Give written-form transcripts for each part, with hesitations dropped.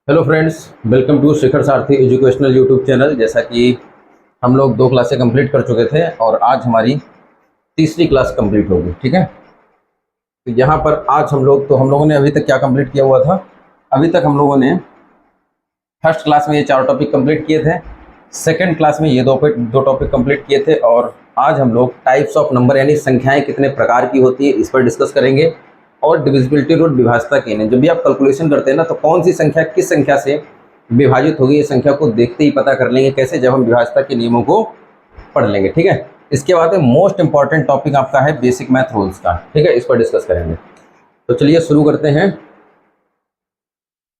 Hello friends, welcome to Shikhar Sarathi educational YouTube channel. जैसा कि हम लोग 2 क्लासें कंप्लीट कर चुके थे और आज हमारी तीसरी क्लास कंप्लीट होगी। ठीक है, तो यहाँ पर आज हम लोगों ने अभी तक क्या कंप्लीट किया हुआ था। अभी तक हम लोगों ने फर्स्ट क्लास में ये 4 टॉपिक कंप्लीट किए थे, सेकंड क्लास में ये दो टॉपिक कंप्लीट किए थे और आज हम लोग टाइप्स ऑफ नंबर यानी संख्याएँ कितने प्रकार की होती है इस पर डिस्कस करेंगे। और डिविजिबिलिटी रूल, विभाज्यता की नहीं, जब भी आप कैलकुलेशन करते हैं ना तो कौन सी संख्या किस संख्या से विभाजित होगी, ये संख्या को देखते ही पता कर लेंगे कैसे, जब हम विभाज्यता के नियमों को पढ़ लेंगे। ठीक है, इसके बाद मोस्ट इंपॉर्टेंट टॉपिक आपका है बेसिक मैथ रूल्स का। ठीक है, इस पर डिस्कस करेंगे। तो चलिए शुरू करते हैं।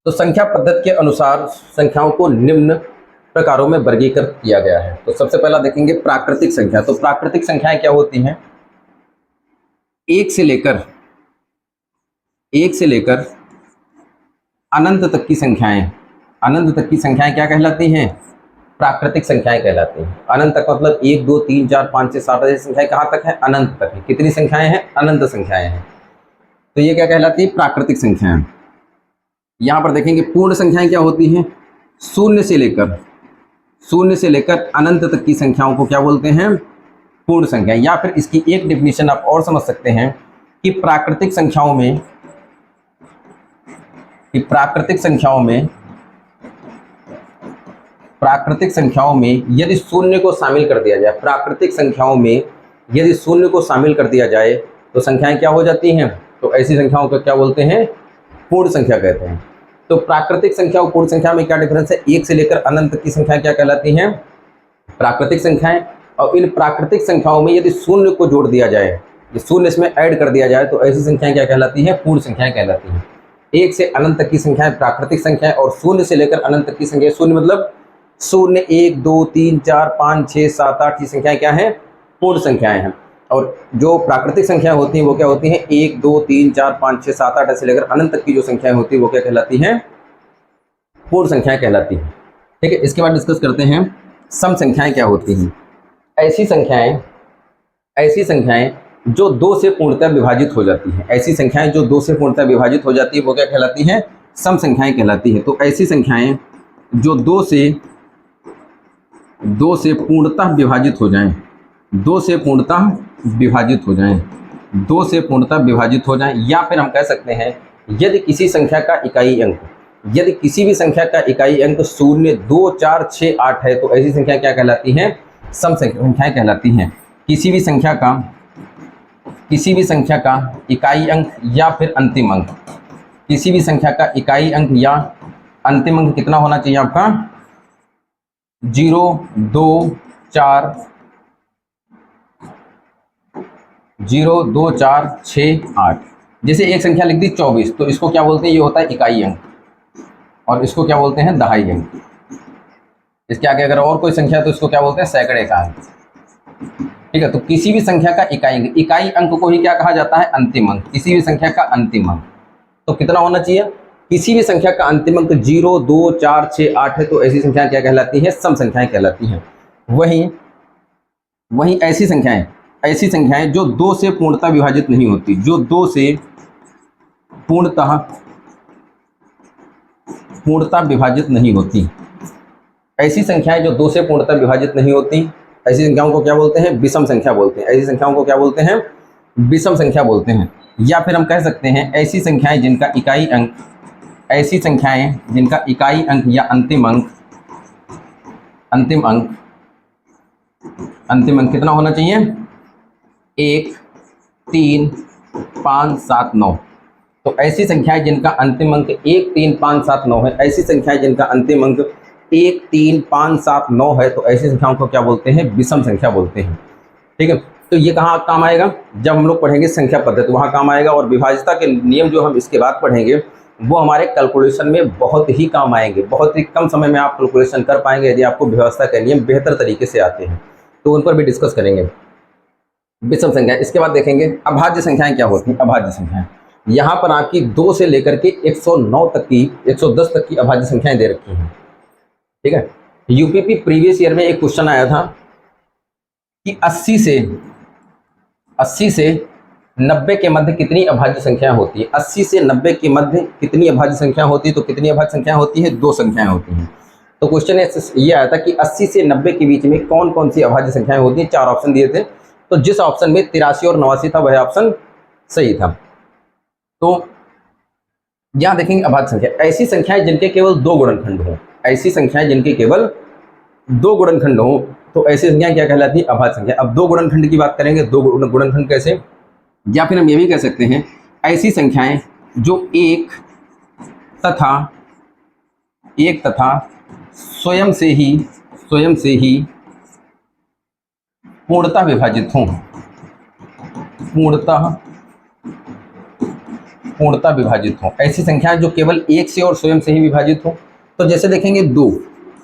तो संख्या पद्धति के अनुसार संख्याओं को निम्न प्रकारों में वर्गीकृत किया गया है। तो सबसे पहला देखेंगे प्राकृतिक संख्या। तो प्राकृतिक संख्याएं क्या होती हैं? एक से लेकर अनंत तक की संख्याएं। अनंत तक की संख्याएं क्या कहलाती हैं? प्राकृतिक संख्याएं कहलाती हैं। अनंत तक मतलब 1 2 3 4 5 6 7 ऐसी संख्याएं कहाँ तक है? अनंत तक है। कितनी संख्याएं हैं? अनंत संख्याएं हैं। तो ये क्या कहलाती है? प्राकृतिक संख्याएं। यहाँ पर देखेंगे पूर्ण संख्याएं क्या होती हैं? शून्य से लेकर अनंत तक की संख्याओं को क्या बोलते हैं? पूर्ण संख्याएं। या फिर इसकी एक डिफिनीशन आप और समझ सकते हैं कि प्राकृतिक संख्याओं में यदि शून्य को शामिल कर दिया जाए, प्राकृतिक संख्याओं में यदि शून्य को शामिल कर दिया जाए तो संख्याएं क्या हो जाती हैं? तो ऐसी संख्याओं को क्या बोलते हैं? पूर्ण संख्या कहते हैं। तो प्राकृतिक संख्या और पूर्ण संख्या में क्या डिफरेंस है? एक से लेकर अनंत तक की संख्या क्या कहलाती हैं? प्राकृतिक संख्याएं। और इन प्राकृतिक संख्याओं में यदि शून्य को जोड़ दिया जाए, शून्य इसमें ऐड कर दिया जाए तो ऐसी संख्याएं क्या कहलाती हैं? पूर्ण संख्याएं कहलाती हैं। एक से अनंत तक की संख्याएं प्राकृतिक संख्याएं और शून्य से लेकर अनंत तक की संख्या, शून्य मतलब 0 1 2 3 4 5 6 7 8 की संख्याएं क्या हैं? पूर्ण संख्याएं हैं। और जो प्राकृतिक संख्याएं होती हैं वो क्या होती हैं? 1 2 3 4 5 6 7 8 ऐसे लेकर अनंत तक की जो संख्याएं होती है वो क्या कहलाती हैं? पूर्ण संख्याएं कहलाती हैं। ठीक है, इसके बाद डिस्कस करते हैं सम संख्याएं क्या होती हैं। ऐसी संख्याएं जो 2 से पूर्णतः विभाजित हो जाती हैं। ऐसी संख्याएं जो 2 से पूर्णतः विभाजित हो जाती है वो क्या कहलाती हैं? सम संख्याएं कहलाती हैं। तो ऐसी संख्याएं जो 2 से पूर्णतः विभाजित हो जाएं, 2 से पूर्णतः विभाजित हो जाएं, या फिर हम कह सकते हैं यदि किसी संख्या का इकाई अंक, यदि किसी भी संख्या का इकाई अंक 0 2 4 6 8 है तो ऐसी संख्या क्या कहलाती हैं? सम संख्याएं कहलाती हैं। किसी भी संख्या का इकाई अंक या फिर अंतिम अंक, किसी भी संख्या का इकाई अंक या अंतिम अंक कितना होना चाहिए आपका? 0 2 4 6 8। जैसे एक संख्या लिख दी 24, तो इसको क्या बोलते हैं? ये होता है इकाई अंक और इसको क्या बोलते हैं? दहाई अंक। इसके आगे अगर और कोई संख्या तो इसको क्या बोलते हैं? सैकड़े का अंक। ठीक है, तो किसी भी संख्या का इकाई अंक को ही क्या कहा जाता है? अंतिम अंक। किसी भी संख्या का अंतिम अंक तो कितना होना चाहिए? किसी भी संख्या का अंतिम अंक 0 2 4 6 8 है तो ऐसी संख्या क्या कहलाती है? सम संख्याएं कहलाती हैं। वहीं ऐसी संख्याएं जो 2 से पूर्णतः विभाजित नहीं होती, जो 2 से पूर्णतः विभाजित नहीं होती, ऐसी संख्याएं जो 2 से पूर्णतः विभाजित नहीं होती, ऐसी संख्याओं को क्या बोलते हैं? विषम संख्या बोलते हैं। ऐसी संख्याओं को क्या बोलते हैं? विषम संख्या बोलते हैं। या फिर हम कह सकते हैं ऐसी संख्याएं जिनका इकाई अंक या अंतिम अंक कितना होना चाहिए? 1 3 5 7 9। तो ऐसी संख्याएं जिनका अंतिम अंक 1 3 5 7 9 है, ऐसी संख्याएं जिनका अंतिम अंक 1 3 5 7 9 है तो ऐसी संख्याओं को क्या बोलते हैं? विषम संख्या बोलते हैं। ठीक है, तो ये कहाँ काम आएगा? जब हम लोग पढ़ेंगे संख्या पद्धति, वहाँ काम आएगा। और विभाज्यता के नियम जो हम इसके बाद पढ़ेंगे वो हमारे कैलकुलेशन में बहुत ही काम आएंगे। बहुत ही कम समय में आप कैलकुलेशन कर पाएंगे यदि आपको विभाज्यता के नियम बेहतर तरीके से आते हैं, तो उन पर भी डिस्कस करेंगे। विषम संख्या। इसके बाद देखेंगे अभाज्य संख्याएं क्या होती हैं। अभाज्य संख्याएं यहाँ पर आपकी 2 से लेकर के 109 तक की 110 तक की अभाज्य संख्याएं दे रखी हैं। ठीक है, यूपीपी प्रीवियस ईयर में एक क्वेश्चन आया था कि 80 से 90 के मध्य कितनी अभाज्य संख्या होती है? 80 से 90 के मध्य कितनी अभाज्य संख्या होती है? तो कितनी अभाज्य संख्या होती है? 2 संख्याएं होती हैं। तो क्वेश्चन ये आया था कि 80 से 90 के बीच में कौन कौन सी अभाज्य संख्याएं होती हैं? 4 ऑप्शन दिए थे, तो जिस ऑप्शन में 83 और 89 था वह ऑप्शन सही था। तो यहाँ देखेंगे अभाज्य संख्या, ऐसी संख्याएं जिनके केवल 2 गुणनखंड हो, ऐसी संख्याएं जिनके केवल 2 गुणनखंड हो, तो ऐसी संख्या क्या कहलाती है? अभाज्य संख्या। अब 2 गुणनखंड की बात करेंगे, 2 गुणनखंड कैसे, या फिर हम ये भी कह सकते हैं ऐसी संख्याएं जो एक तथा स्वयं से ही पूर्णतः विभाजित हों, पूर्णतः विभाजित हों। ऐसी संख्याएं जो केवल एक से और स्वयं से ही विभाजित हों। तो जैसे देखेंगे 2,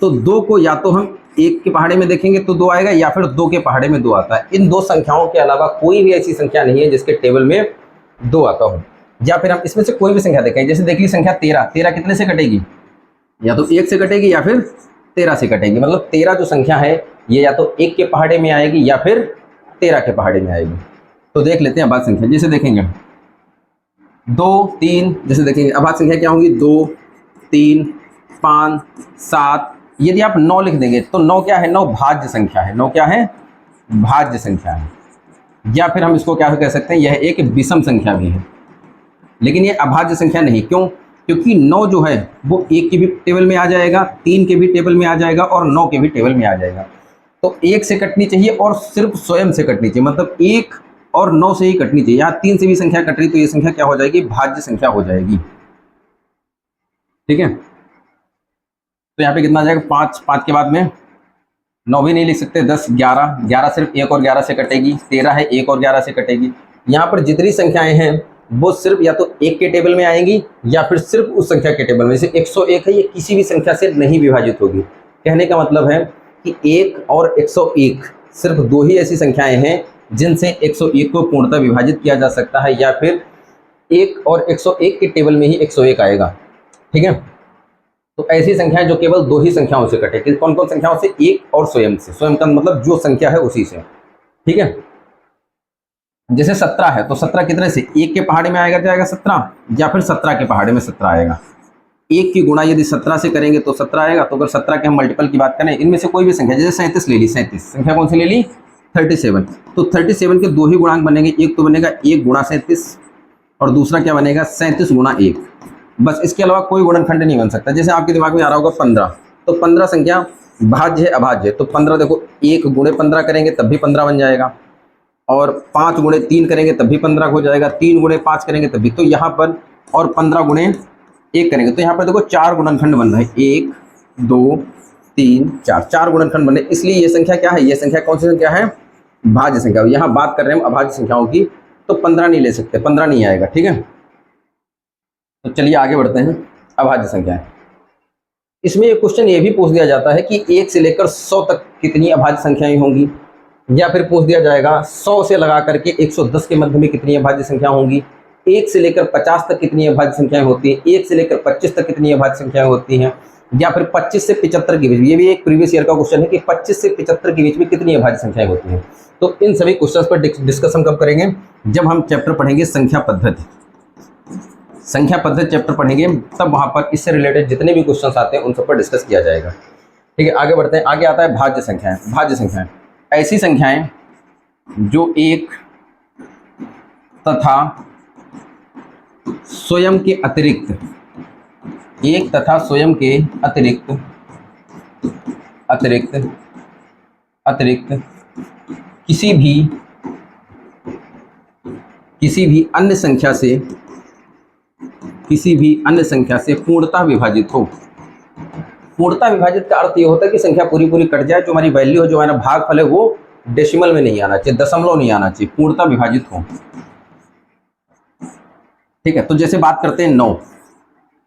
तो 2 को या तो हम 1 के पहाड़े में देखेंगे तो 2 आएगा, या फिर 2 के पहाड़े में 2 आता है। इन 2 संख्याओं के अलावा कोई भी ऐसी संख्या नहीं है जिसके टेबल में 2 आता हो। या फिर हम इसमें से कोई भी संख्या देखें, जैसे देखिए संख्या 13, 13 कितने से कटेगी? या तो 1 से कटेगी या फिर 13 से कटेगी। मतलब 13 जो संख्या है ये या तो 1 के पहाड़े में आएगी या फिर 13 के पहाड़े में आएगी। तो देख लेते हैं अभाज्य संख्या। जैसे देखेंगे 2, 3, जैसे देखेंगे अभाज्य संख्या क्या होंगी? 2, 3, 5, 7। यदि आप 9 लिख देंगे तो 9 क्या है? 9 भाज्य संख्या है। 9 क्या है? भाज्य संख्या है। या फिर हम इसको क्या कह सकते हैं? यह एक विषम संख्या भी है, लेकिन ये अभाज्य संख्या नहीं। क्यों? क्योंकि 9 जो है वो 1 के भी टेबल में आ जाएगा, 3 के भी टेबल में आ जाएगा और 9 के भी टेबल में आ जाएगा। तो 1 से कटनी चाहिए और सिर्फ स्वयं से कटनी चाहिए, मतलब 1 और 9 से ही कटनी चाहिए। यहाँ 3 से भी संख्या कट रही तो ये संख्या क्या हो जाएगी? भाज्य संख्या हो जाएगी। ठीक है, तो यहाँ पे कितना आ जाएगा? 5, 5 के बाद में 9 भी नहीं लिख सकते, 10, 11, 11 सिर्फ 1 और 11 से कटेगी, 13 है 1 और 11 से कटेगी। यहाँ पर जितनी संख्याएं हैं वो सिर्फ या तो 1 के टेबल में आएंगी या फिर सिर्फ उस संख्या के टेबल में। जैसे 101 है, ये किसी भी संख्या से नहीं विभाजित होगी। कहने का मतलब है कि 1 और 101 सिर्फ 2 ही ऐसी संख्याएं हैं जिनसे 101 को पूर्णतः विभाजित किया जा सकता है, या फिर 1 और 101 के टेबल में ही 101 आएगा। ठीक है, तो ऐसी संख्याएं जो केवल 2 ही संख्याओं से कटे। कौन कौन संख्याओं से? 1 और स्वयं से। स्वयं का मतलब जो संख्या है उसी से। ठीक है, जैसे 17 है तो 17 कितने से? 1 के पहाड़े में आएगा जाएगा 17, या फिर 17 के पहाड़े में 17 आएगा। 1 की गुणा यदि 17 से करेंगे तो 17 आएगा। तो अगर 17 के हम मल्टीपल की बात करें, इनमें से कोई भी संख्या, जैसे 37 ले ली, 37 संख्या कौन सी ले ली? 37। तो 37 के 2 ही गुणांक बनेंगे, एक तो बनेगा 1 गुणा 37 और दूसरा क्या बनेगा? 37 गुणा 1। बस, इसके अलावा कोई गुणनखंड नहीं बन सकता। जैसे आपके दिमाग में आ रहा होगा 15, तो 15 संख्या भाज्य है अभाज्य है? तो 15 देखो, 1 गुणे 15 करेंगे तब भी 15 बन जाएगा, और 5 गुणे 3 करेंगे तब भी 15 हो जाएगा, 3 गुणे 5 करेंगे तब भी। तो यहाँ पर और 15 गुणे 1 करेंगे तो यहाँ पर देखो 4 गुणनखंड बन रहे हैं, 1, 2, 3, 4, 4 गुणनखंड बन रहे। इसलिए ये संख्या क्या है? ये संख्या कौन सी संख्या है? भाज्य संख्या। यहाँ बात कर रहे हैं हम अभाज्य संख्याओं की, तो 15 नहीं ले सकते, 15 नहीं आएगा। ठीक है, तो चलिए आगे बढ़ते हैं। अभाज्य संख्याएं, इसमें एक क्वेश्चन ये भी पूछ दिया जाता है कि 1 से लेकर 100 तक कितनी अभाज्य संख्याएं होंगी, या फिर पूछ दिया जाएगा 100 से लगा करके 110 के मध्य में कितनी अभाज्य संख्या होंगी, 1 से लेकर 50 तक कितनी अभाज्य संख्याएं होती हैं, 1 से लेकर 25 तक कितनी अभाज्य संख्याएं होती हैं, या फिर 25 से 75 के बीच में। ये भी एक प्रीवियस ईयर का क्वेश्चन है कि 25 से 75 के बीच में कितनी अभाज्य संख्याएं होती हैं। तो इन सभी क्वेश्चंस पर डिस्कशन कब करेंगे? जब हम चैप्टर पढ़ेंगे संख्या पद्धति। संख्या पद्धति चैप्टर पढ़ेंगे तब वहाँ पर इससे रिलेटेड जितने भी क्वेश्चंस आते हैं उन सब पर डिस्कस किया जाएगा। ठीक है, आगे बढ़ते हैं। आगे आता है भाज्य संख्याएं। भाज्य संख्याएं ऐसी संख्याएं जो एक तथा स्वयं के अतिरिक्त, एक तथा स्वयं के अतिरिक्त किसी भी अन्य संख्या से पूर्णतः विभाजित हो। पूर्णतः विभाजित का अर्थ ये होता है कि संख्या पूरी पूरी कट जाए, जो हमारी वैल्यू हो, जो हमारा भागफल है, वो डेसिमल में नहीं आना चाहिए, दशमलव नहीं आना चाहिए, पूर्णतः विभाजित हो। ठीक है, तो जैसे बात करते हैं 9,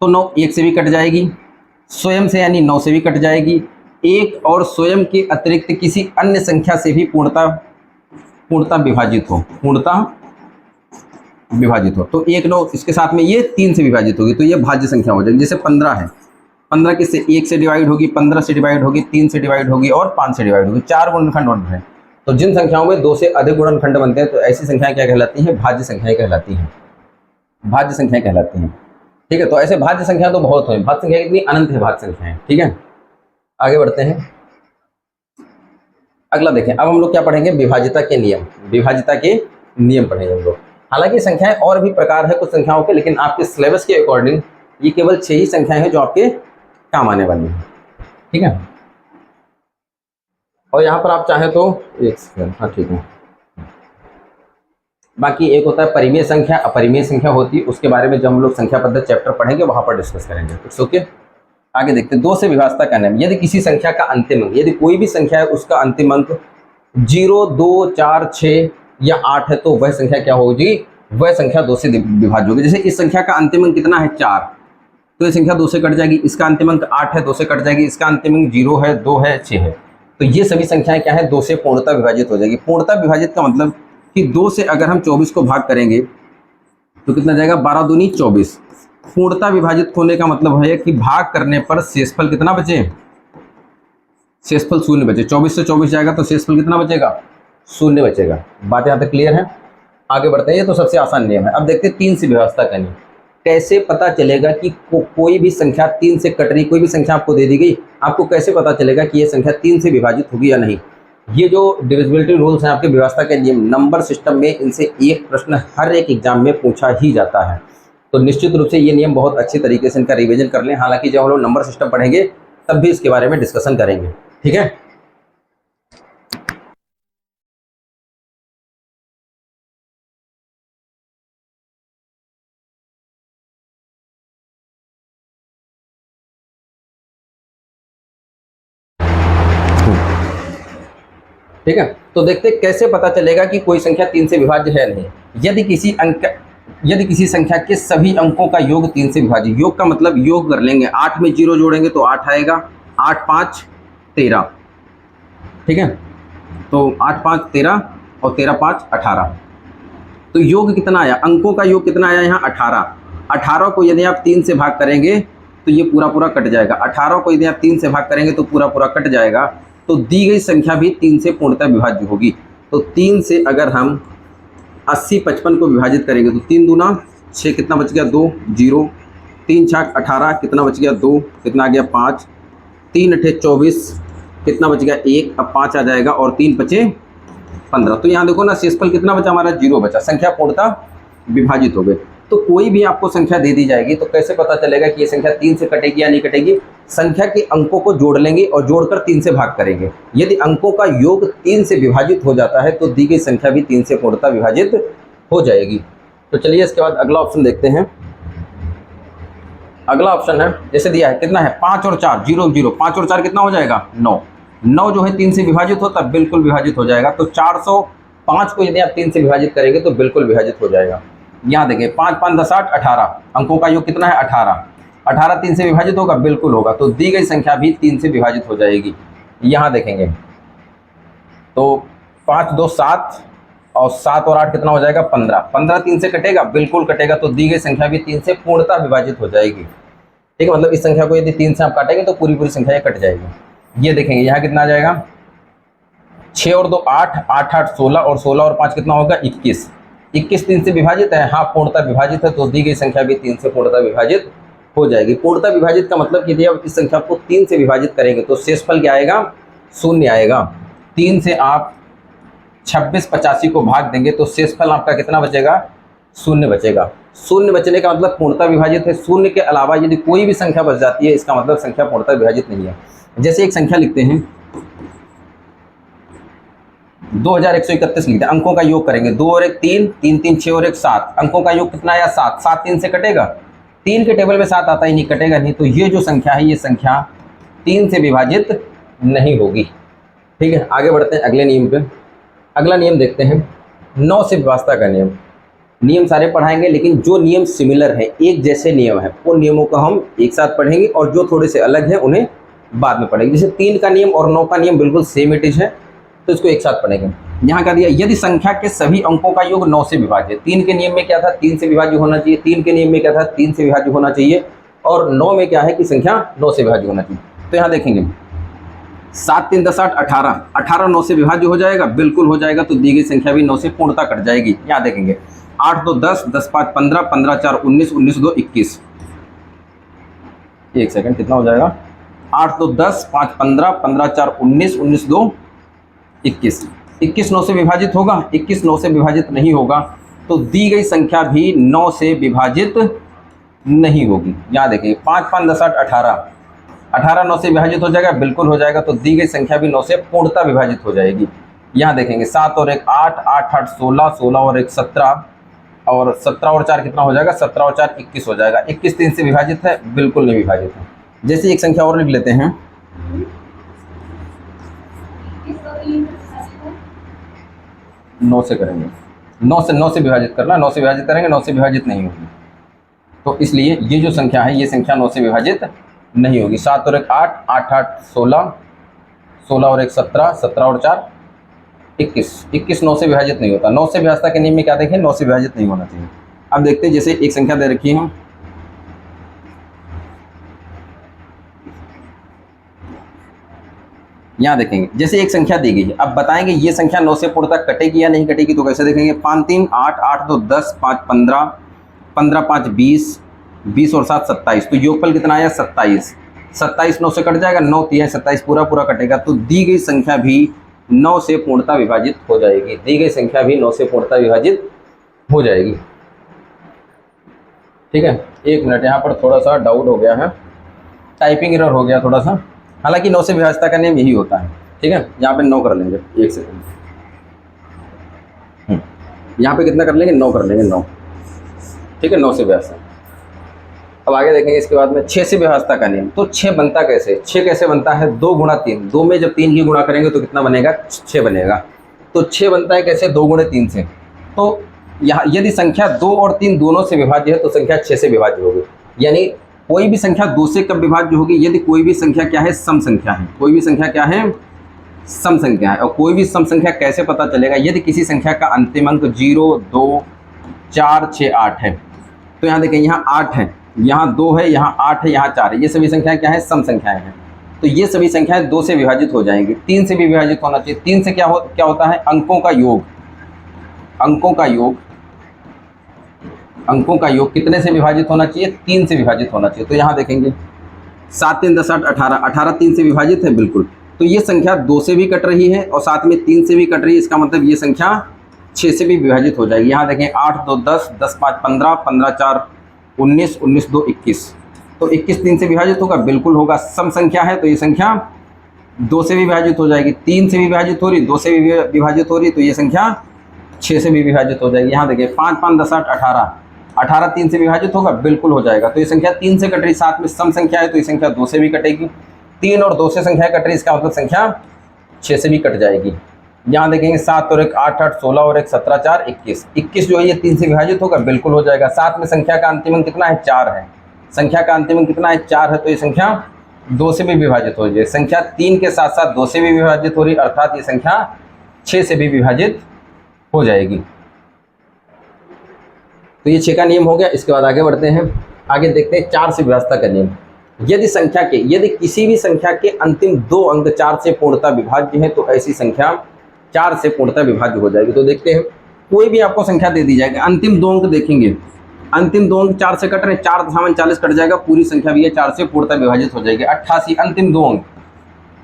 तो 9 1 से भी कट जाएगी, स्वयं से यानी 9 से भी कट जाएगी, 1 और स्वयं के अतिरिक्त किसी अन्य संख्या से भी पूर्णतः विभाजित हो, पूर्णतः विभाजित हो। तो 1 9 इसके साथ में ये 3 से विभाजित होगी, तो ये भाज्य संख्या हो जाएगी। जैसे 15 है, 15 किससे? 1 से डिवाइड होगी, 15 से डिवाइड होगी, 3 से डिवाइड होगी और 5 से डिवाइड होगी। 4 गुणनखंड बन रहे हैं, तो जिन संख्याओं में 2 से अधिक गुणनखंड बनते हैं तो ऐसी संख्याएं क्या कहलाती हैं? भाज्य संख्याएं कहलाती हैं, भाज्य संख्याएं कहलाती हैं। ठीक है, तो ऐसे भाज्य संख्या तो बहुत है, भाज्य संख्या कितनी? अनंत है भाज्य संख्याएं। ठीक है, आगे बढ़ते हैं। अगला देखें, अब हम लोग क्या पढ़ेंगे? विभाज्यता के नियम, विभाज्यता के नियम पढ़ेंगे हम लोग। हालांकि संख्याएं और भी प्रकार है कुछ संख्याओं के, लेकिन आपके सिलेबस के अकॉर्डिंग ये केवल 6 ही संख्याएं हैं जो आपके काम आने वाली हैं। ठीक है, और यहाँ पर आप चाहें तो एक सेकंड, हाँ ठीक है, बाकी एक होता है परिमेय संख्या, अपरिमेय संख्या होती है, उसके बारे में जब हम लोग संख्या पद्धति चैप्टर पढ़ेंगे वहां पर डिस्कस करेंगे। इट्स ओके, आगे देखते हैं। 2 से विभाज्यता का नियम, यदि किसी संख्या का अंतिम अंक, यदि कोई भी संख्या है उसका अंतिम अंक 0, 2, 4, 6 या 8 है तो वह संख्या क्या होगी? वह संख्या 2 से विभाज्य होगी। जैसे इस संख्या का अंतिम अंक कितना है? 4, तो ये संख्या 2 से कट जाएगी। इसका अंतिम अंक 8 है, 2 से कट जाएगी। इसका अंतिम अंक 0 है, 2 है, 6 है, तो ये सभी संख्याएं क्या है? 2 से पूर्णतः विभाजित हो जाएगी। पूर्णतः विभाजित का मतलब कि 2 से अगर हम 24 को भाग करेंगे तो कितना जाएगा? 12 दूनी 24। पूर्णतः विभाजित होने का मतलब है कि भाग करने पर शेषफल कितना बचे? शेषफल 0 बचे। 24 से 24 जाएगा तो शेषफल कितना बचेगा? 0 बचेगा। बात यहाँ तक क्लियर है? आगे बढ़ते हैं। ये तो सबसे आसान नियम है। अब देखते हैं 3 से विभाज्यता का नियम। कैसे पता चलेगा कि कोई भी संख्या 3 से कट रही? कोई भी संख्या आपको दे दी गई, आपको कैसे पता चलेगा कि ये संख्या 3 से विभाजित होगी या नहीं? ये जो डिविजिबिलिटी रूल्स हैं आपके विभाज्यता के नियम, नंबर सिस्टम में इनसे एक प्रश्न हर एक एग्जाम में पूछा ही जाता है। तो निश्चित रूप से ये नियम बहुत अच्छी तरीके से इनका रिवीजन कर लें। हालांकि जब हम लोग नंबर सिस्टम पढ़ेंगे तब भी इसके बारे में डिस्कशन करेंगे। ठीक है, ठीक है, तो देखते कैसे पता चलेगा कि कोई संख्या 3 से विभाज्य है नहीं। यदि किसी संख्या के सभी अंकों का योग 3 से विभाज्य, योग का मतलब योग कर लेंगे, 8 में 0 जोड़ेंगे तो 8 आएगा, 8 5 13। ठीक है, तो 8 5 13 और 13 5 18। तो योग कितना आया? अंकों का योग कितना आया यहाँ? 18। 18 को यदि आप 3 से भाग करेंगे तो ये पूरा पूरा कट जाएगा। 18 को यदि आप 3 से भाग करेंगे तो पूरा पूरा कट जाएगा। तो दी गई संख्या भी 3 से पूर्णतः विभाज्य होगी। तो 3 से अगर हम 80 55 को विभाजित करेंगे तो 3 दूना 6, कितना बच गया? 2 0, 3 छाक 18, कितना बच गया? 2, कितना आ गया? 5, 3 अठे 24, कितना बच गया? 1, अब 5 आ जाएगा और 3 बचे 15। तो यहाँ देखो ना, शेषफल कितना बचा? हमारा 0 बचा। संख्या पूर्णतः विभाजित हो गई। तो कोई भी आपको संख्या दे दी जाएगी तो कैसे पता चलेगा कि ये संख्या 3 से कटेगी या नहीं कटेगी? संख्या के अंकों को जोड़ लेंगे और जोड़कर 3 से भाग करेंगे। यदि अंकों का योग 3 से विभाजित हो जाता है तो दी गई संख्या भी 3 से पूर्णतः विभाजित हो जाएगी। तो चलिए इसके बाद अगला ऑप्शन देखते हैं। अगला ऑप्शन है, जैसे दिया है, कितना है? 5 और 4 0 0, 5 और 4 कितना हो जाएगा? 9। 9 जो है 3 से विभाजित होता है, बिल्कुल विभाजित हो जाएगा। तो 405 को यदि आप 3 से विभाजित करेंगे तो बिल्कुल विभाजित हो जाएगा। यहाँ देखें, 5 5 10 8 18, अंकों का योग कितना है? 18। 18 3 से विभाजित होगा? बिल्कुल होगा। तो दी गई संख्या भी 3 से विभाजित हो जाएगी। यहाँ देखेंगे तो 5 2 7 और 7 और 8 कितना हो जाएगा? 15। 15 3 से कटेगा? बिल्कुल कटेगा। तो दी गई संख्या भी 3 से पूर्णतः विभाजित हो जाएगी। ठीक है, मतलब इस संख्या को यदि 3 से आप काटेंगे तो पूरी पूरी संख्या कट जाएगी। ये देखेंगे यहाँ कितना आ जाएगा? 6 और 2 8, 8 8 16 और 16 और 5 कितना होगा? 21। 21 3 से विभाजित है? हाँ, पूर्णतः विभाजित है। तो दी गई संख्या भी 3 से पूर्णतः विभाजित हो जाएगी। पूर्णतः विभाजित का मतलब कि यदि आप इस संख्या को 3 से विभाजित करेंगे तो शेषफल क्या आएगा? 0 आएगा। 3 से आप 26 85 को भाग देंगे तो शेषफल आपका कितना बचेगा? 0 बचेगा। 0 बचने का मतलब पूर्णतः विभाजित है। 0 के अलावा यदि कोई भी संख्या बच जाती है इसका मतलब संख्या पूर्णतः विभाजित नहीं है। जैसे एक संख्या लिखते हैं 2131 लिखते हैं, अंकों का योग करेंगे, 2 और 1 3, 3 3 6 और 1 7, अंकों का योग कितना आया? 7। 7 3 से कटेगा? 3 के टेबल में 7 आता ही नहीं, कटेगा नहीं। तो ये जो संख्या है ये संख्या 3 से विभाजित नहीं होगी। ठीक है, आगे बढ़ते हैं अगले नियम पे। अगला नियम देखते हैं 9 से विभाज्यता का नियम। नियम सारे पढ़ाएंगे लेकिन जो नियम सिमिलर है, एक जैसे नियम है, उन नियमों को हम एक साथ पढ़ेंगे और जो थोड़े से अलग हैं उन्हें बाद में पढ़ेंगे। जैसे 3 का नियम और 9 का नियम बिल्कुल सेम इट इज है तो इसको एक साथ पढ़ेंगे। यहाँ क्या दिया? यदि संख्या के सभी अंकों का योग 9 से विभाज्य। 3 के नियम में क्या था? 3 से विभाज्य होना चाहिए। 3 के नियम में क्या था? 3 से विभाज्य होना चाहिए। और 9 में क्या है कि संख्या 9 से विभाज्य होना चाहिए। तो यहाँ देखेंगे 7 3 10 8 18, 18 9 से विभाज्य हो जाएगा, बिल्कुल हो जाएगा। तो दी गई संख्या भी 9 से पूर्णता कट जाएगी। यहाँ देखेंगे 8 2 10, 10 5 15, 15 4 19, 19 2 21। एक सेकंड, कितना हो जाएगा? 8 2 10, 5 15, 15 4 19, 19 2 21। 21 9 से विभाजित होगा, 21 9 से विभाजित नहीं होगा। तो दी गई संख्या भी 9 से विभाजित नहीं होगी। यहाँ देखिए 5 5 10 8 18, 18 9 से विभाजित हो जाएगा, बिल्कुल हो जाएगा। तो दी गई संख्या भी 9 से पूर्णता विभाजित हो जाएगी। यहाँ देखेंगे 7 और 1 8, 8 8 16, 16 और 1 17, और 17 और 4 कितना हो जाएगा? 17 और 4 21 हो जाएगा। 21 3 से विभाजित है, बिल्कुल नहीं विभाजित है। जैसे एक संख्या और लिख लेते हैं, 9 से करेंगे, 9 से विभाजित करना, 9 से विभाजित करेंगे, 9 से विभाजित नहीं होगी। तो इसलिए ये जो संख्या है, ये संख्या 9 से विभाजित नहीं होगी। 7 और 1 8, 8 8 16, 16 और 1 17, 17 और 4 21, 21 9 से विभाजित नहीं होता। 9 से विभाजता के नियम में क्या देखें? 9 से विभाजित नहीं होना चाहिए। अब देखते हैं, जैसे एक संख्या दे रखी है, यहाँ देखेंगे जैसे एक संख्या दी गई है। अब बताएंगे ये संख्या 9 से पूर्णता कटेगी या नहीं कटेगी। तो कैसे देखेंगे? 5 3 8, 8 2 10, 5 15, 15 5 20, 20 और 7 27। तो योगफल कितना आया? 27। 27 9 से कट जाएगा, 9 3 27 पूरा पूरा कटेगा। तो दी गई संख्या भी 9 से पूर्णता विभाजित हो जाएगी। दी गई संख्या भी 9 से पूर्णता विभाजित हो जाएगी। ठीक है, एक मिनट, यहाँ पर थोड़ा सा डाउट हो गया है, टाइपिंग एरर हो गया थोड़ा सा। हालांकि 9 से विभाजता का नियम यही होता है। ठीक है, यहाँ पे 9 कर लेंगे, एक सेकंड, यहाँ पे कितना कर लेंगे? 9 कर लेंगे, 9। ठीक है, 9 से विभाजता। अब आगे देखेंगे इसके बाद में 6 से विभाजता का नियम। तो 6 बनता कैसे? 6 कैसे बनता है? 2 गुणा 3, 2 में जब 3 की गुणा करेंगे तो कितना बनेगा? 6 बनेगा। तो 6 बनता है कैसे? 2 गुणे 3 से। तो यहाँ यदि संख्या 2 और 3 दोनों से विभाज्य है तो संख्या 6 से विभाज्य होगी। यानी कोई भी संख्या 2 से कब विभाज्य होगी? यदि कोई भी संख्या क्या है? सम संख्या है। कोई भी संख्या क्या है? सम संख्या है। और कोई भी सम संख्या कैसे पता चलेगा? यदि किसी संख्या का अंतिम अंक 0 2 4 6 8 है। तो यहाँ देखें, यहाँ 8 है, यहाँ 2 है, यहाँ 8 है, यहाँ 4 है। ये सभी संख्याएं क्या है? सम संख्याएं हैं। तो ये सभी संख्याएं 2 से विभाजित हो जाएंगी। 3 से भी विभाजित होना चाहिए। 3 से क्या होता है? अंकों का योग। अंकों का योग, अंकों का योग कितने से विभाजित होना चाहिए? 3 से विभाजित होना चाहिए। तो यहाँ देखेंगे 7 3 10 8 18, 18 3 से विभाजित है, बिल्कुल। तो ये संख्या 2 से भी कट रही है और साथ में 3 से भी कट रही है। इसका मतलब ये संख्या 6 से भी विभाजित हो जाएगी। यहाँ देखें 8 2 10, 10 5 15, 15 4 19, 19 2 21। तो 21 3 से विभाजित होगा, बिल्कुल होगा। सम संख्या है तो ये संख्या 2 से भी विभाजित हो जाएगी। 3 से भी विभाजित हो रही, 2 से भी विभाजित हो रही, तो ये संख्या 6 से भी विभाजित हो जाएगी। यहाँ देखिए 5 5 10 8 18, 18 3 से विभाजित होगा, बिल्कुल हो जाएगा। तो ये संख्या 3 से कट रही, साथ में सम संख्या है तो ये संख्या 2 से भी कटेगी। 3 और 2 से संख्या कट रही, इसका मतलब संख्या 6 से भी कट जाएगी। यहाँ देखेंगे 7 और 1 8 8, 16 और 1 17 4 21। 21 जो है ये 3 से विभाजित होगा, बिल्कुल हो जाएगा। साथ में संख्या का अंतिम अंक कितना है? 4 है। संख्या का अंतिम अंक कितना है? 4 है। तो ये संख्या 2 से भी विभाजित हो जाएगी। संख्या 3 के साथ साथ 2 से भी विभाजित हो रही, अर्थात ये संख्या 6 से भी विभाजित हो जाएगी। तो ये 6 का नियम हो गया। इसके बाद आगे बढ़ते हैं, आगे देखते हैं 4 से विभाजता का नियम। यदि किसी भी संख्या के अंतिम 2 अंक 4 से पूर्णता विभाज्य हैं तो ऐसी संख्या 4 से पूर्णता विभाज्य हो जाएगी। तो देखते हैं, कोई भी आपको संख्या दे दी जाएगी, अंतिम 2 अंक देखेंगे, अंतिम 2 अंक 4 से कट रहे, 4 दशामलव 40 कट जाएगा, पूरी संख्या भी है 4 से पूर्णता विभाजित हो जाएगी। 88, अंतिम 2 अंक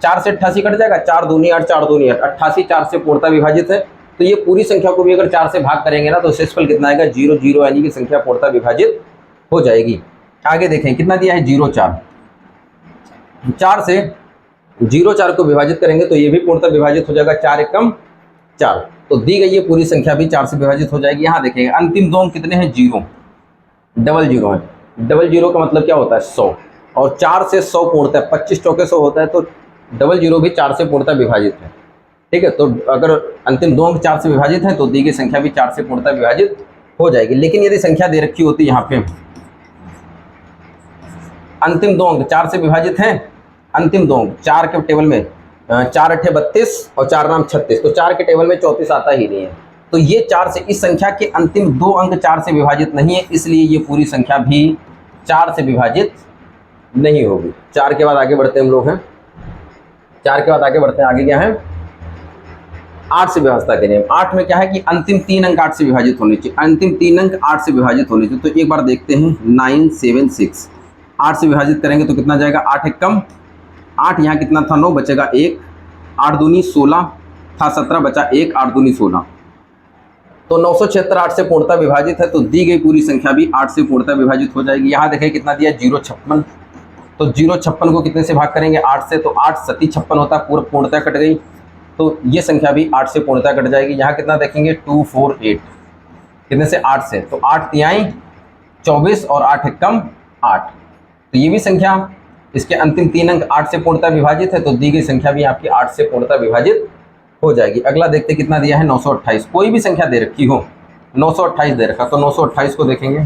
4 से 88 कट जाएगा, 4 दूनी 8, 4 दूनी 8, 88 4 से पूर्णता विभाजित है। तो ये पूरी संख्या को भी अगर 4 से भाग करेंगे ना तो शेषफल कितना आएगा? 0 0, यानी कि संख्या पूर्णता विभाजित हो जाएगी। आगे देखें कितना दिया है? 0 4। 4 से 0 4 को विभाजित करेंगे तो ये भी पूर्णता विभाजित हो जाएगा। 4 एकम 4। तो दी गई ये पूरी संख्या भी 4 से विभाजित हो जाएगी। यहाँ देखेंगे अंतिम 2 अंक कितने हैं? 0, डबल 0 है। डबल 0 का मतलब क्या होता है? 100। और 4 से 100 पूर्णता, 25 चौके 100 होता है, तो डबल 0 भी 4 से पूर्णता विभाजित है। ठीक है, तो अगर अंतिम 2 अंक 4 से विभाजित है तो दी गई संख्या भी 4 से पूर्णता विभाजित हो जाएगी। लेकिन यदि संख्या दे रखी होती यहाँ पे अंतिम 2 अंक 4 से विभाजित हैं, अंतिम 2 अंक 4 के टेबल में 4 8 32 और 4 नाम 36, तो 4 के टेबल में 34 आता ही नहीं है। तो ये 4 से, इस संख्या के अंतिम 2 अंक 4 से विभाजित नहीं है, इसलिए ये पूरी संख्या भी 4 से विभाजित नहीं होगी। 4 के बाद आगे बढ़ते हम लोग हैं, 4 के बाद आगे बढ़ते हैं। आगे क्या है? 8 से व्यवस्था के नियम। 8 में क्या है कि अंतिम 3 अंक 8 से विभाजित होने चाहिए। अंतिम 3 अंक 8 से विभाजित होने चाहिए। तो एक बार देखते हैं 976 8 से विभाजित करेंगे तो कितना जाएगा? 8 एक कम 8, यहाँ कितना था? 9, बचेगा 1, 8 दूनी 16 था, 17 बचा 1, 8 दूनी 16। तो 976 8 से पूर्णतः विभाजित है, तो दी गई पूरी संख्या भी 8 से पूर्णतः विभाजित हो जाएगी। यहाँ देखें कितना दिया? 056। तो 056 को कितने से भाग करेंगे? 8 से। तो 8 सती 56 होता है, पूर्णतः कट गई। तो ये संख्या भी 8 से पूर्णतः कट जाएगी। यहाँ कितना देखेंगे? 248 कितने से? 8 से। तो 8 तिहाई 24 और 8 एकम 8। तो ये भी संख्या, इसके अंतिम 3 अंक 8 से पूर्णतः विभाजित है, तो दी गई संख्या भी आपकी 8 से पूर्णतः विभाजित हो जाएगी। अगला देखते कितना दिया है? 928। कोई भी संख्या दे रखी हो, 928 दे रखा, तो 928 को देखेंगे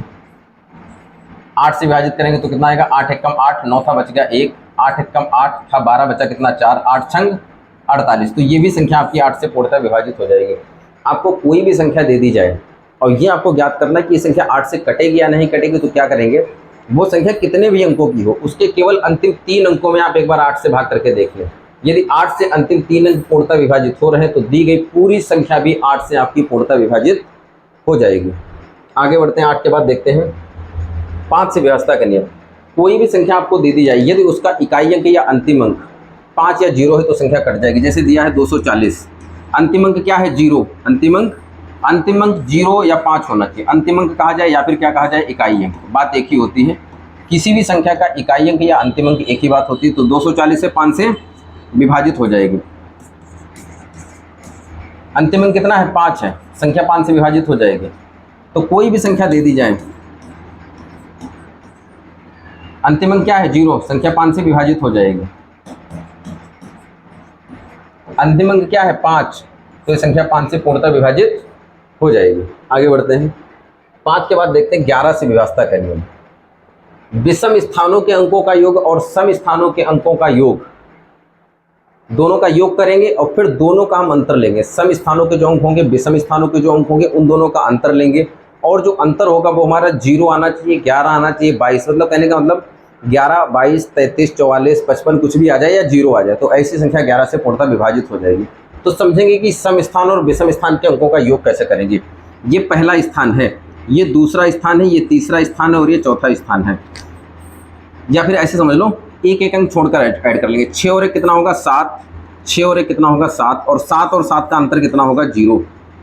8 से विभाजित करेंगे तो कितना आएगा? 8 एकम 8, 9 था बच गया 1, 8 एकम 8 था 12 बचा कितना? 4, 8 छंग 48। तो ये भी संख्या आपकी 8 से पूर्णतः विभाजित हो जाएगी। आपको कोई भी संख्या दे दी जाए और ये आपको ज्ञात करना है कि ये संख्या 8 से कटेगी या नहीं कटेगी, तो क्या करेंगे? वो संख्या कितने भी अंकों की हो, उसके केवल अंतिम 3 अंकों में आप एक बार 8 से भाग करके देख लें। यदि 8 से अंतिम 3 अंक पूर्णतः विभाजित हो रहे हैं, तो दी गई पूरी संख्या भी 8 से आपकी पूर्णतः विभाजित हो जाएगी। आगे बढ़ते हैं। 8 के बाद देखते हैं 5 से व्यवस्था का नियम। कोई भी संख्या आपको दे दी जाए, यदि उसका इकाई अंक या अंतिम अंक 5 या 0 है तो संख्या कट जाएगी। जैसे दिया है 240, अंतिम अंक क्या है? 0। अंतिम अंक 0 या 5 होना चाहिए। अंतिम अंक कहा जाए या फिर क्या कहा जाए? इकाई अंक। बात एक ही होती है। किसी भी संख्या का इकाई अंक या अंतिम अंक एक ही बात होती है। तो 240 से 5 से विभाजित हो जाएगी। अंतिम अंक कितना है? 5 है, संख्या 5 से विभाजित हो जाएगी। तो कोई भी संख्या दे दी जाए, अंतिम अंक क्या है? 0, संख्या 5 से विभाजित हो जाएगी। अंतिम अंक क्या है? 5, तो ये संख्या 5 से पूर्णतः विभाजित हो जाएगी। आगे बढ़ते हैं। 5 के बाद देखते हैं 11 से व्यवस्था का नियम। विषम स्थानों के अंकों का योग और सम स्थानों के अंकों का योग, दोनों का योग करेंगे और फिर दोनों का हम अंतर लेंगे। सम स्थानों के जो अंक होंगे, विषम स्थानों के जो अंक होंगे, उन दोनों का अंतर लेंगे और जो अंतर होगा वो हमारा 0 आना चाहिए, 11 आना चाहिए, 22। मतलब कहने का मतलब 11, 22, 33, 44, 55 कुछ भी आ जाए या 0 आ जाए, तो ऐसी संख्या 11 से पूर्णतः विभाजित हो जाएगी। तो समझेंगे कि सम स्थान और विषम स्थान के अंकों का योग कैसे करेंगे। ये पहला स्थान है, ये दूसरा स्थान है, ये तीसरा स्थान है और ये चौथा स्थान है। या फिर ऐसे समझ लो, एक एक अंक छोड़कर ऐड कर लेंगे। 6 और 1 कितना होगा? 7। 6 और 1 कितना होगा? 7। और 7 और 7 का अंतर कितना होगा? 0।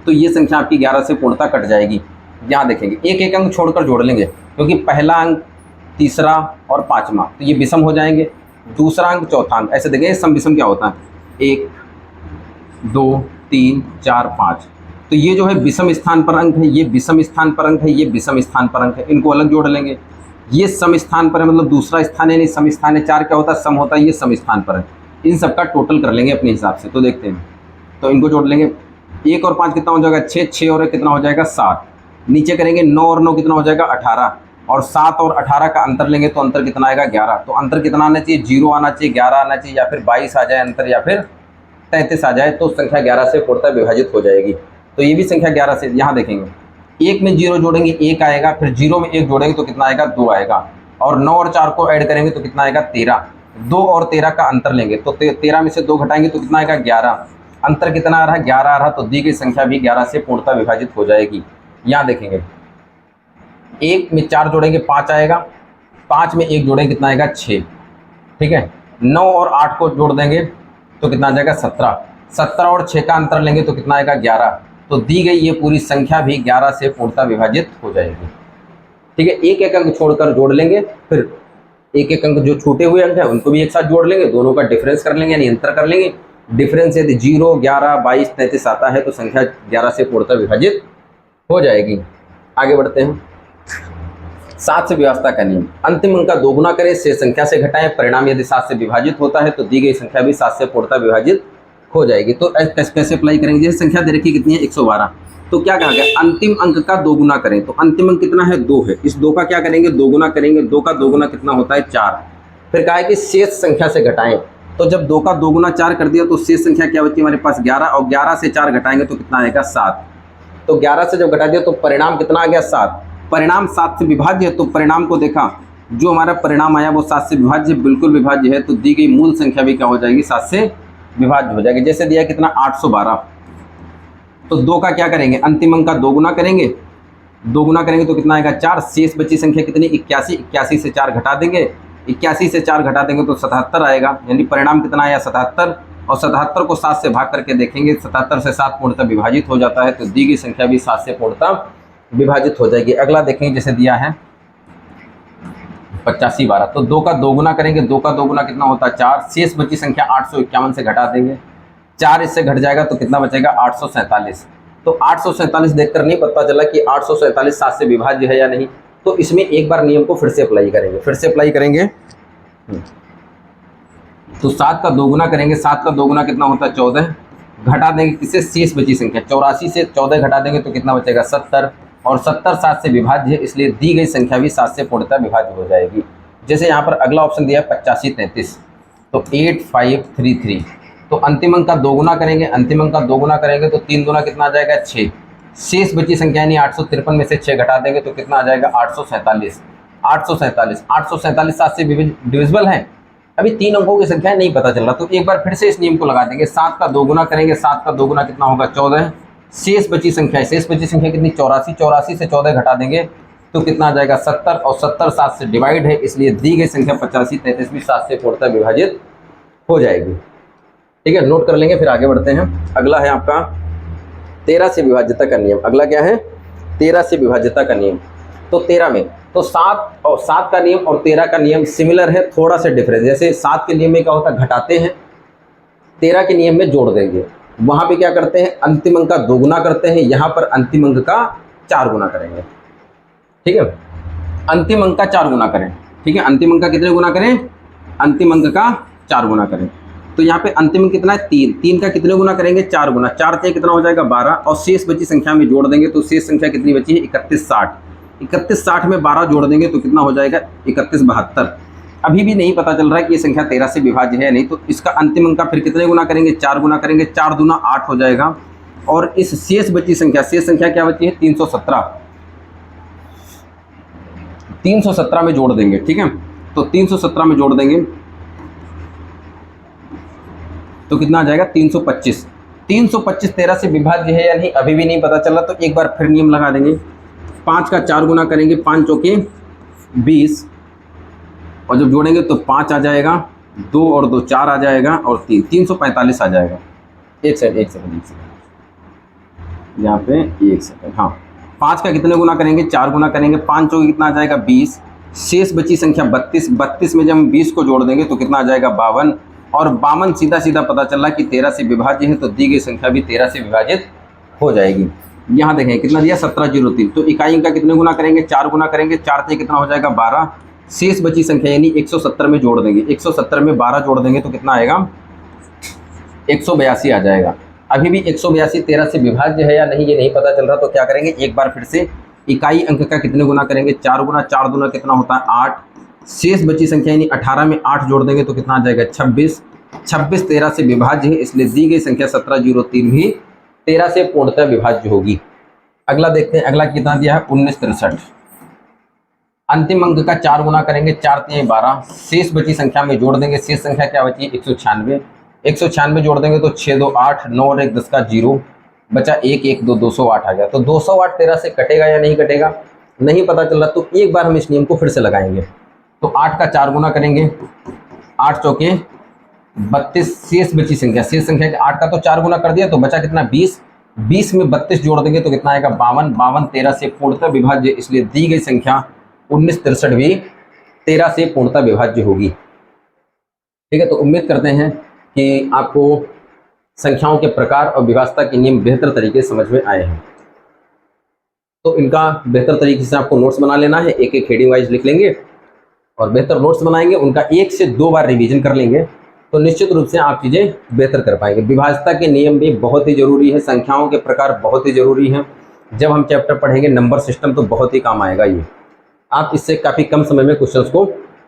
तो ये संख्या आपकी 11 से पूर्णतः कट जाएगी। यहाँ देखेंगे एक एक अंक छोड़कर जोड़ लेंगे, क्योंकि पहला अंक, तीसरा और 5वां तो ये विषम हो जाएंगे। दूसरा अंक, चौथा अंक, ऐसे देखेंगे सम विषम क्या होता है? 1, 2, 3, 4, 5। तो ये जो है विषम स्थान पर अंक है, ये विषम स्थान पर अंक है, ये विषम स्थान पर अंक है, इनको अलग जोड़ लेंगे। ये सम स्थान पर है, मतलब दूसरा स्थान है, नहीं सम स्थान है। 4 क्या होता है? सम होता है, ये सम स्थान पर है। इन सबका टोटल कर लेंगे अपने हिसाब से। तो देखते हैं, तो इनको जोड़ लेंगे। 1 और 5 कितना हो जाएगा? 6। 6 और 1 कितना हो जाएगा? 7। नीचे करेंगे 9 और 9 कितना हो जाएगा? 18। और 7 और 18 का अंतर लेंगे तो अंतर कितना आएगा? 11। तो अंतर कितना आना चाहिए? 0 आना चाहिए, 11 आना चाहिए, या फिर 22 आ जाए अंतर, या फिर 33 आ जाए, तो संख्या 11 से पूर्णतः विभाजित हो जाएगी। तो ये भी संख्या 11 से, यहाँ देखेंगे 1 में 0 जोड़ेंगे 1 आएगा, फिर 0 में 1 जोड़ेंगे तो कितना आएगा? 2 आएगा। और 9 और 4 को ऐड करेंगे तो कितना आएगा? 13। 2 और 13 का अंतर लेंगे तो 13 में से 2 घटाएंगे तो कितना आएगा? 11। अंतर कितना आ रहा है? 11 आ रहा है। तो दी गई संख्या भी 11 से पूर्णतः विभाजित हो जाएगी। यहाँ देखेंगे 1 में 4 जोड़ेंगे 5 आएगा, 5 में 1 जोड़ेंगे कितना आएगा? 6। ठीक है। 9 और 8 को जोड़ देंगे तो कितना आ जाएगा? 17। 17 और 6 का अंतर लेंगे तो कितना आएगा? 11। तो दी गई ये पूरी संख्या भी 11 से पूर्णतः विभाजित हो जाएगी। ठीक है। एक एक अंक छोड़कर जोड़ लेंगे, फिर एक एक अंक जो छूटे हुए अंक है उनको भी एक साथ जोड़ लेंगे, दोनों का डिफरेंस कर लेंगे, यानी अंतर कर लेंगे। डिफरेंस यदि 0, 11, 22, 33 आता है तो संख्या 11 से पूर्णतः विभाजित हो जाएगी। आगे बढ़ते हैं। 7 से व्यवस्था का नियम। अंतिम अंक का दोगुना करें, शेष संख्या से घटाएं। परिणाम यदि 7 से विभाजित होता है तो दी गई संख्या भी 7 से पूर्णतः विभाजित हो जाएगी। तो कैसे अप्लाई करेंगे? जैसे संख्या दे रखी कितनी है? 112। तो क्या कहा गया? अंतिम अंक का दोगुना करें। तो अंतिम अंक कितना है? 2 है। इस 2 का क्या करेंगे? दोगुना करेंगे। 2 का दोगुना कितना होता है? 4। फिर कहा है कि शेष संख्या से घटाएं। तो जब 2 का दोगुना 4 कर दिया तो शेष संख्या क्या बची हमारे पास? 11। और 11 से 4 घटाएंगे तो कितना आएगा? 7। तो 11 से जब घटा दिया तो परिणाम कितना आ गया? 7। परिणाम 7 से विभाज्य है, तो परिणाम को देखा, जो हमारा परिणाम आया वो 7 से विभाज्य, बिल्कुल विभाज्य है। तो दी गई मूल संख्या भी क्या हो जाएगी? 7 से विभाज्य हो जाएगी। जैसे दिया कितना 812, तो 2 का क्या करेंगे, अंतिम अंक का 2 गुना करेंगे, 2 गुना करेंगे तो कितना आएगा 4। शेष बची संख्या कितनी 81, 81 से 4 घटा देंगे, 81 से 4 घटा देंगे तो 77 आएगा, यानी परिणाम कितना आया 77। और 77 को 7 से भाग करके देखेंगे, 77 से 7 पूर्णतः विभाजित हो जाता है, तो दी गई संख्या भी 7 से पूर्णतः विभाजित हो जाएगी। अगला देखेंगे, जैसे दिया है 8512, तो 2 का 2 गुना करेंगे, 2 का 2 गुना कितना होता है 4। शेष बची संख्या 851 से घटा देंगे, 4 इससे घट जाएगा तो कितना बचेगा 847। तो 847 देखकर नहीं पता चला कि 847 7 से विभाज्य है या नहीं, तो इसमें एक बार नियम को फिर से अप्लाई करेंगे, तो 7 का 2 गुना करेंगे, 7 का 2 गुना कितना होता है 14, घटा देंगे किससे, शेष बची संख्या 84 से 14 घटा देंगे तो कितना बचेगा 70, और 70 7 से विभाज्य है, इसलिए दी गई संख्या भी 7 से पूर्णतः विभाज्य हो जाएगी। जैसे यहाँ पर अगला ऑप्शन दिया है 8533, तो 8533, तो अंतिम अंक का 2 गुना करेंगे, अंतिम अंक का 2 गुना करेंगे तो 3 गुना कितना आ जाएगा 6, शेष बची संख्या यानी 853 में से 6 घटा देंगे तो कितना आ जाएगा 847। 847 7 से डिविजिबल है, अभी 3 अंकों की संख्या नहीं पता चल रहा, तो एक बार फिर से इस नियम को लगा देंगे। 7 का 2 गुना करेंगे, 7 का 2 गुना कितना होगा 14, शेष बची संख्या कितनी 84, 84 से 14 घटा देंगे तो कितना आ जाएगा 70, और 70 7 से डिवाइड है, इसलिए दी गई संख्या 8533 भी 7 से पूर्णतः विभाजित हो जाएगी। ठीक है, नोट कर लेंगे, फिर आगे बढ़ते हैं। अगला है आपका 13 से विभाज्यता का नियम। अगला क्या है 13 से विभाज्यता का नियम। तो 13 में तो 7 का नियम और 13 का नियम सिमिलर है, थोड़ा सा डिफरेंस। जैसे 7 के नियम में क्या होता है घटाते हैं, 13 के नियम में जोड़ देंगे। वहाँ पे क्या करते हैं अंतिम अंक का 2 गुना करते हैं, यहाँ पर अंतिम अंक का 4 गुना करेंगे। ठीक है, अंतिम अंक का 4 गुना करें। ठीक है, अंतिम अंक का कितने गुना करें, अंतिम अंक का 4 गुना करें। तो यहाँ पे अंतिम अंक कितना है 3, 3 का कितने गुना करेंगे 4 गुना, 4 से कितना हो जाएगा 12, और शेष बची संख्या में जोड़ देंगे तो शेष संख्या कितनी बची है 3160। 3160 में 12 जोड़ देंगे तो कितना हो जाएगा 3172। अभी भी नहीं पता चल रहा है कि ये संख्या 13 से विभाज्य है नहीं, तो इसका अंतिम अंक का फिर कितने गुना करेंगे 4 गुना करेंगे, 4 दूना 8 हो जाएगा, और इस शेष बची संख्या क्या बची है 317, 317 में जोड़ देंगे। ठीक है, तो 317 में जोड़ देंगे तो कितना आ जाएगा 325। 325 13 से विभाज्य है या नहीं अभी भी नहीं पता चला, तो एक बार फिर नियम लगा देंगे। 5 का 4 गुना करेंगे, 5 चौके 20, और जब जोड़ेंगे तो 5 आ जाएगा, 2 और 2 4 आ जाएगा, और 3 345 आ जाएगा। एक सेकंड यहाँ पे एक सेकंड। हाँ, 5 का कितने गुना करेंगे 4 गुना करेंगे, 5 चौके कितना आ जाएगा 20, शेष बची संख्या 32, 32 में जब हम 20 को जोड़ देंगे तो कितना आ जाएगा 52, और 52 सीधा सीधा पता चला कि 13 से विभाज्य है, तो दी गई संख्या भी 13 से विभाजित हो जाएगी। यहाँ देखें कितना दिया 1703, तो इकाई का कितने गुना करेंगे 4 गुना करेंगे, 4 से कितना हो जाएगा 12, शेष बची संख्या यानी 170 में जोड़ देंगे, 170 में 12 जोड़ देंगे तो कितना आएगा 182 आ जाएगा। अभी भी 182 13 से विभाज्य है या नहीं ये नहीं पता चल रहा, तो क्या करेंगे एक बार फिर से इकाई अंक का कितने गुना करेंगे 4 गुना, 4 गुना कितना होता है 8, शेष बची संख्या यानी 18 में 8 जोड़ देंगे तो कितना आ जाएगा 26, 26 13 से विभाज्य है, इसलिए दी गई संख्या 1703 भी 13 से पूर्णतः विभाज्य होगी। अगला देखते हैं, अगला कितना दिया है 1963। अंतिम अंक का 4 गुना करेंगे, 4 3 12, शेष बची संख्या में जोड़ देंगे, शेष संख्या क्या बची 196, 196 जोड़ देंगे तो 6 2 8, 9 और 1 10 का 0 बचा, 1 1 2 208 आ गया। तो 208 13 से कटेगा या नहीं कटेगा नहीं पता चल रहा, तो एक बार हम इस नियम को फिर से लगाएंगे। तो 8 का 4 गुना करेंगे, 8 चौके 32, शेष बची संख्या 8 का तो 4 गुना कर दिया तो बचा कितना 20, 20 में 32 जोड़ देंगे तो कितना आएगा 52, 52 13 से पूर्णतः विभाज्य, इसलिए दी गई संख्या 1963 भी 13 से पूर्णतः विभाज्य होगी। ठीक है, तो उम्मीद करते हैं कि आपको संख्याओं के प्रकार और विभाज्यता के नियम बेहतर तरीके से समझ में आए हैं। तो इनका बेहतर तरीके से आपको नोट्स बना लेना है, एक एक हेडिंग वाइज लिख लेंगे और बेहतर नोट्स बनाएंगे, उनका 1 से 2 बार रिवीजन कर लेंगे तो निश्चित रूप से आप चीज़ें बेहतर कर पाएंगे। विभाज्यता के नियम भी बहुत ही जरूरी है, संख्याओं के प्रकार बहुत ही जरूरी हैं। जब हम चैप्टर पढ़ेंगे नंबर सिस्टम तो बहुत ही काम आएगा ये, आप इससे काफ़ी कम समय में क्वेश्चंस को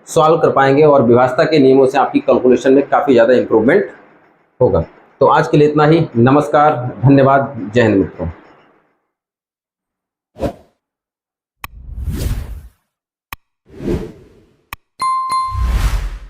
सॉल्व कर पाएंगे और विभाज्यता के नियमों से आपकी कैलकुलेशन में काफ़ी ज़्यादा इंप्रूवमेंट होगा। तो आज के लिए इतना ही, नमस्कार, धन्यवाद, जय हिंद मित्रों।